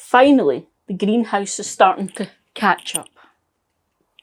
Finally, the greenhouse is starting to catch up.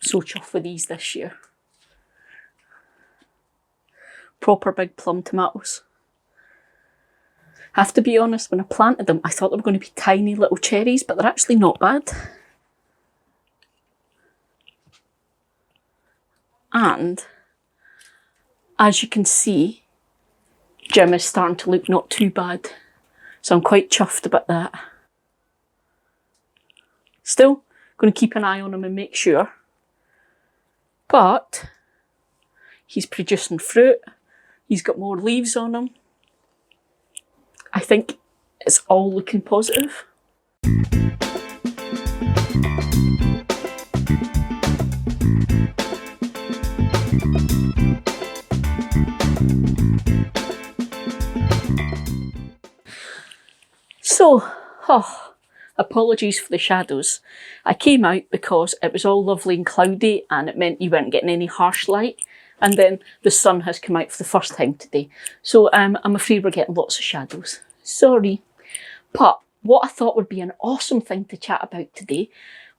So chuffed with these this year. Proper big plum tomatoes. I have to be honest, when I planted them, I thought they were going to be tiny little cherries, but they're actually not bad. And as you can see, Jim is starting to look not too bad. So I'm quite chuffed about that. Still going to keep an eye on him and make sure. But he's producing fruit. He's got more leaves on him. I think it's all looking positive. So, apologies for the shadows. I came out because it was all lovely and cloudy and it meant you weren't getting any harsh light. And then the sun has come out for the first time today. So I'm afraid we're getting lots of shadows. Sorry. But what I thought would be an awesome thing to chat about today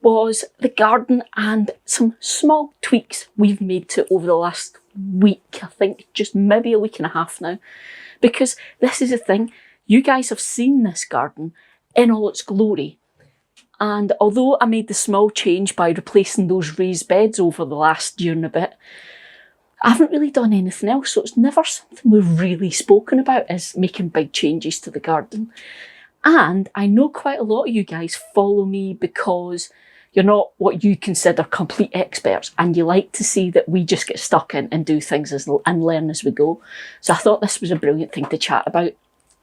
was the garden and some small tweaks we've made to it over the last week. I think just maybe a week and a half now. Because this is the thing, you guys have seen this garden in all its glory. And although I made the small change by replacing those raised beds over the last year and a bit, I haven't really done anything else, so it's never something we've really spoken about, is making big changes to the garden. And I know quite a lot of you guys follow me because you're not what you consider complete experts and you like to see that we just get stuck in and do things and learn as we go. So I thought this was a brilliant thing to chat about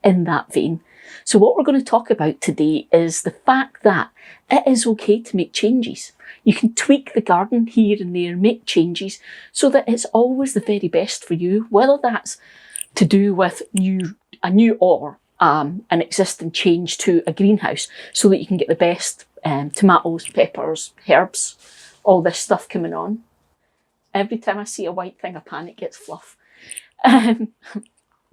in that vein. So what we're going to talk about today is the fact that it is okay to make changes. You can tweak the garden here and there, make changes so that it's always the very best for you, whether that's to do with a new or an existing change to a greenhouse so that you can get the best tomatoes, peppers, herbs, all this stuff coming on. Every time I see a white thing, I panic, it's fluff.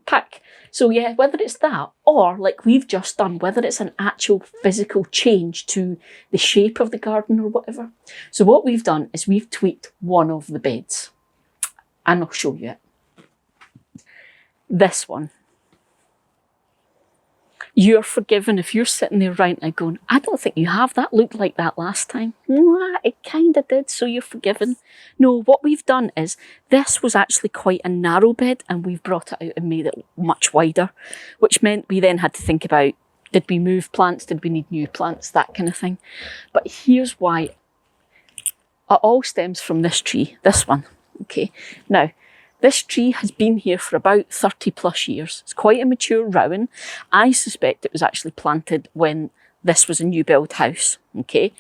Pack. So yeah, whether it's that or like we've just done, whether it's an actual physical change to the shape of the garden or whatever. So what we've done is we've tweaked one of the beds and I'll show you it. This one. You're forgiven if you're sitting there right now going, I don't think you have, that looked like that last time. It kind of did, so you're forgiven. No, what we've done is, this was actually quite a narrow bed and we've brought it out and made it much wider, which meant we then had to think about, did we move plants, did we need new plants, that kind of thing. But here's why. It all stems from this tree, this one, okay? Now, this tree has been here for about 30 plus years. It's quite a mature rowan. I suspect it was actually planted when this was a new build house, okay?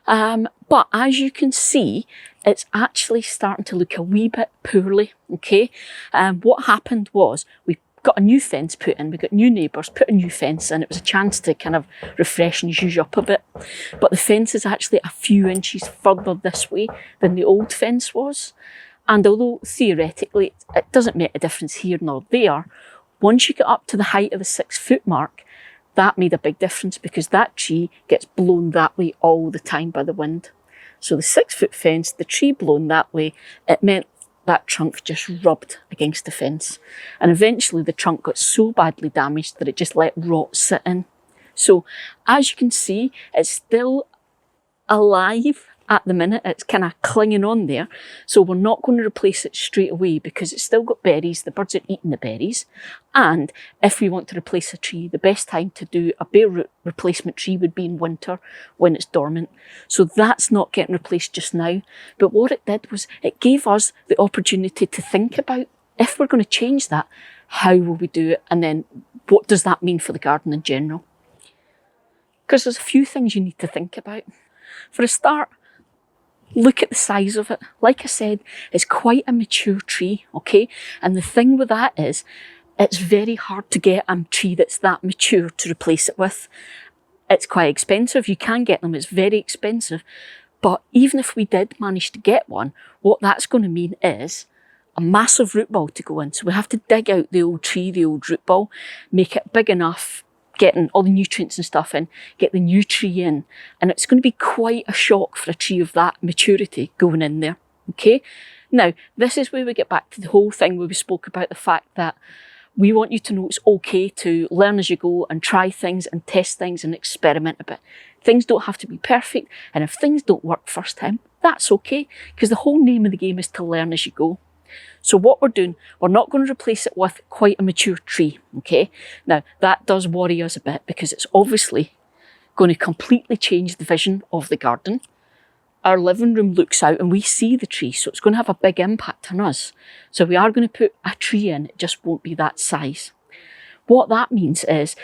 But as you can see, it's actually starting to look a wee bit poorly, okay? What happened was we got a new fence put in, we got new neighbours, put a new fence in. It was a chance to kind of refresh and zhuzh up a bit. But the fence is actually a few inches further this way than the old fence was. And although theoretically it doesn't make a difference here nor there, once you get up to the height of the 6 foot mark, that made a big difference because that tree gets blown that way all the time by the wind. So the 6 foot fence, the tree blown that way, it meant that trunk just rubbed against the fence. And eventually the trunk got so badly damaged that it just let rot sit in. So as you can see, it's still alive. At the minute, it's kind of clinging on there. So we're not going to replace it straight away because it's still got berries. The birds are eating the berries. And if we want to replace a tree, the best time to do a bare root replacement tree would be in winter when it's dormant. So that's not getting replaced just now. But what it did was it gave us the opportunity to think about, if we're going to change that, how will we do it? And then what does that mean for the garden in general? Because there's a few things you need to think about. For a start, look at the size of it. Like I said, it's quite a mature tree, okay? And the thing with that is, it's very hard to get a tree that's that mature to replace it with. It's quite expensive. You can get them, it's very expensive. But even if we did manage to get one, what that's going to mean is a massive root ball to go in. So we have to dig out the old tree, the old root ball, make it big enough getting all the nutrients and stuff in, get the new tree in. And it's going to be quite a shock for a tree of that maturity going in there, okay? Now, this is where we get back to the whole thing where we spoke about the fact that we want you to know it's okay to learn as you go and try things and test things and experiment a bit. Things don't have to be perfect, and if things don't work first time, that's okay, because the whole name of the game is to learn as you go. So what we're doing, we're not going to replace it with quite a mature tree, okay? Now, that does worry us a bit because it's obviously going to completely change the vision of the garden. Our living room looks out and we see the tree, so it's going to have a big impact on us. So we are going to put a tree in, it just won't be that size. What that means is,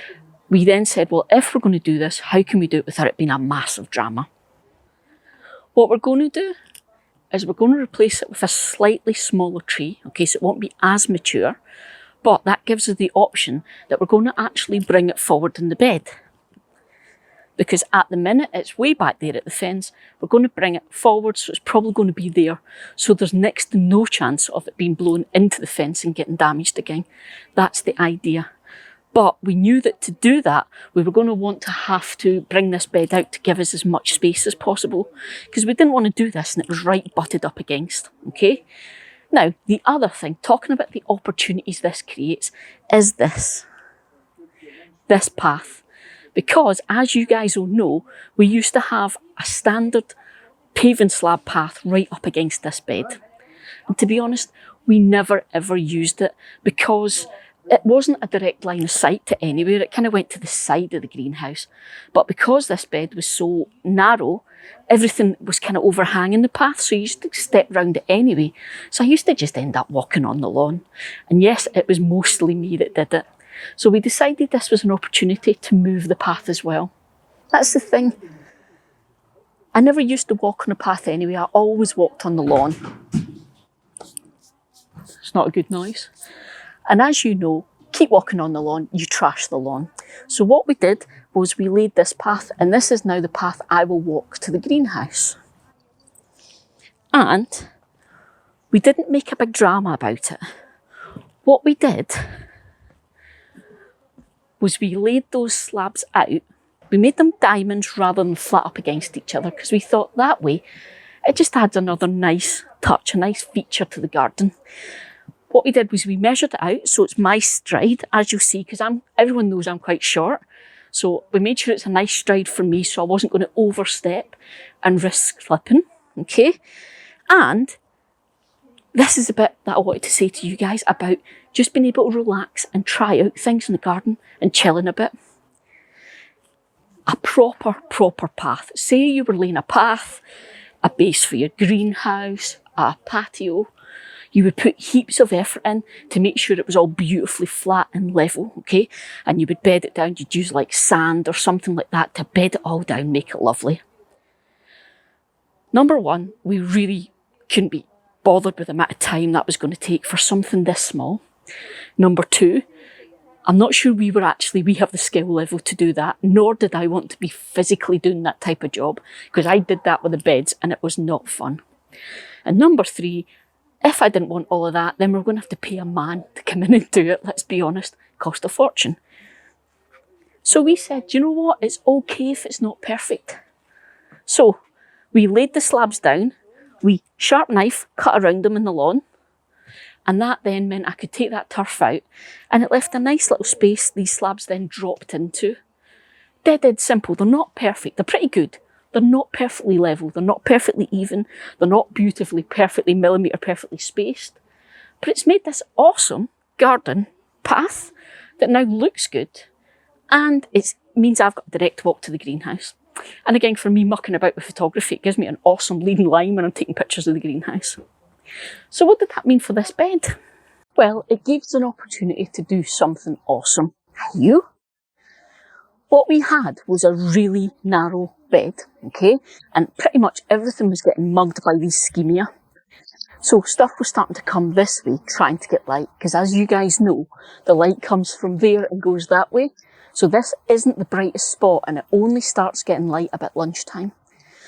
we then said, well, if we're going to do this, how can we do it without it being a massive drama? What we're going to do is we're going to replace it with a slightly smaller tree, okay, so it won't be as mature, but that gives us the option that we're going to actually bring it forward in the bed. Because at the minute, it's way back there at the fence, we're going to bring it forward, so it's probably going to be there. So there's next to no chance of it being blown into the fence and getting damaged again. That's the idea. But we knew that to do that, we were going to want to have to bring this bed out to give us as much space as possible, because we didn't want to do this and it was right butted up against, okay? Now, the other thing, talking about the opportunities this creates, is this path. Because, as you guys will know, we used to have a standard paving slab path right up against this bed. And to be honest, we never ever used it because it wasn't a direct line of sight to anywhere. It kind of went to the side of the greenhouse. But because this bed was so narrow, everything was kind of overhanging the path, so you used to step round it anyway. So I used to just end up walking on the lawn. And yes, it was mostly me that did it. So we decided this was an opportunity to move the path as well. That's the thing. I never used to walk on a path anyway. I always walked on the lawn. It's not a good noise. And as you know, keep walking on the lawn, you trash the lawn. So what we did was we laid this path, and this is now the path I will walk to the greenhouse. And we didn't make a big drama about it. What we did was we laid those slabs out. We made them diamonds rather than flat up against each other because we thought that way it just adds another nice touch, a nice feature to the garden. What we did was we measured it out, so it's my stride, as you'll see, because everyone knows I'm quite short. So we made sure it's a nice stride for me, so I wasn't going to overstep and risk slipping, okay? And this is a bit that I wanted to say to you guys about just being able to relax and try out things in the garden and chilling a bit. A proper path. Say you were laying a path, a base for your greenhouse, a patio. You would put heaps of effort in to make sure it was all beautifully flat and level, okay? And you would bed it down. You'd use like sand or something like that to bed it all down, make it lovely. Number one, we really couldn't be bothered with the amount of time that was going to take for something this small. Number two, I'm not sure we have the skill level to do that, nor did I want to be physically doing that type of job, because I did that with the beds and it was not fun. And number three, if I didn't want all of that, then we're going to have to pay a man to come in and do it, let's be honest, cost a fortune. So we said, you know what, it's okay if it's not perfect. So we laid the slabs down, we sharp knife cut around them in the lawn, and that then meant I could take that turf out, and it left a nice little space these slabs then dropped into. Dead simple. They're not perfect. They're pretty good. They're not perfectly level. They're not perfectly even. They're not beautifully, perfectly millimetre, perfectly spaced. But it's made this awesome garden path that now looks good, and it means I've got a direct walk to the greenhouse. And again, for me mucking about with photography, it gives me an awesome leading line when I'm taking pictures of the greenhouse. So what did that mean for this bed? Well, it gave us an opportunity to do something awesome. You? What we had was a really narrow bed, okay? And pretty much everything was getting mugged by these schemia. So stuff was starting to come this way, trying to get light, because as you guys know, the light comes from there and goes that way. So this isn't the brightest spot, and it only starts getting light about lunchtime.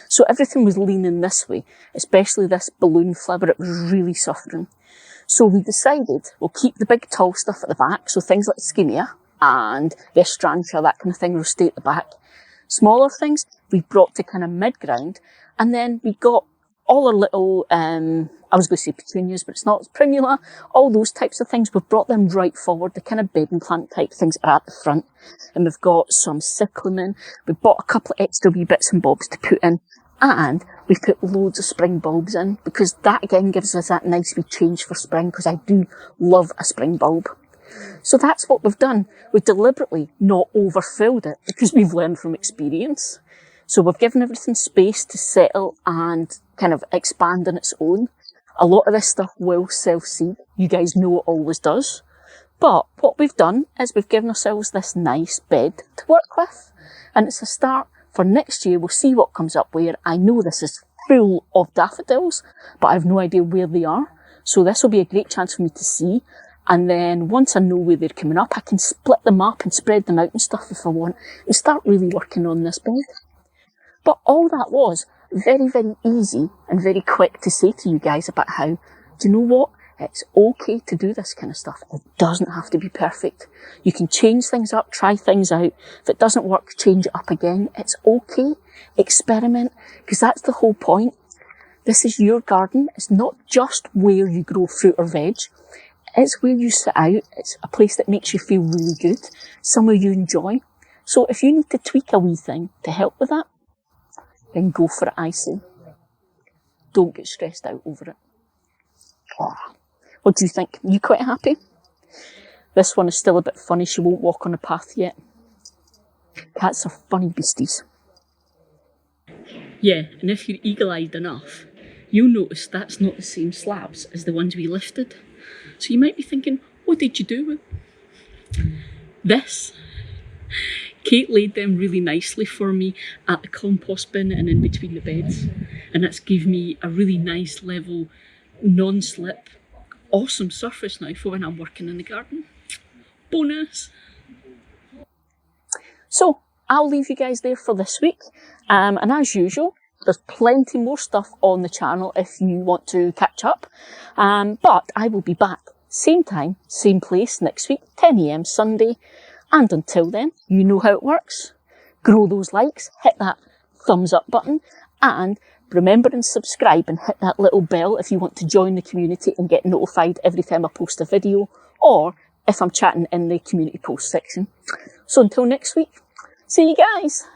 So everything was leaning this way, especially this balloon flibber. It was really suffering. So we decided we'll keep the big tall stuff at the back, so things like schemia, and the astrantia, that kind of thing, will stay at the back. Smaller things we've brought to kind of mid-ground, and then we got all our little, I was going to say petunias, but it's not, it's primula, all those types of things. We've brought them right forward. The kind of bedding plant type things are at the front. And we've got some cyclamen. We've bought a couple of extra wee bits and bobs to put in. And we've put loads of spring bulbs in, because that again gives us that nice wee change for spring, because I do love a spring bulb. So that's what we've done. We've deliberately not overfilled it, because we've learned from experience. So we've given everything space to settle and kind of expand on its own. A lot of this stuff will self-seed. You guys know it always does. But what we've done is we've given ourselves this nice bed to work with. And it's a start for next year. We'll see what comes up where. I know this is full of daffodils, but I have no idea where they are. So this will be a great chance for me to see. And then once I know where they're coming up, I can split them up and spread them out and stuff if I want, and start really working on this bed. But all that was very, very easy and very quick to say to you guys about how, do you know what? It's okay to do this kind of stuff. It doesn't have to be perfect. You can change things up, try things out. If it doesn't work, change it up again. It's okay. Experiment, because that's the whole point. This is your garden. It's not just where you grow fruit or veg. It's where you sit out. It's a place that makes you feel really good, somewhere you enjoy. So if you need to tweak a wee thing to help with that, then go for it, I say. Don't get stressed out over it. What do you think? You quite happy? This one is still a bit funny. She won't walk on the path yet. Cats are funny beasties. Yeah, and if you're eagle-eyed enough, you'll notice that's not the same slabs as the ones we lifted. So you might be thinking, what did you do with this? Kate laid them really nicely for me at the compost bin and in between the beds. And that's given me a really nice level, non-slip, awesome surface now for when I'm working in the garden. Bonus! So, I'll leave you guys there for this week. And as usual, there's plenty more stuff on the channel if you want to catch up. But I will be back, same time, same place next week, 10 AM Sunday. And until then, you know how it works. Grow those likes, hit that thumbs up button, and remember and subscribe and hit that little bell if you want to join the community and get notified every time I post a video, or if I'm chatting in the community post section. So until next week, see you guys.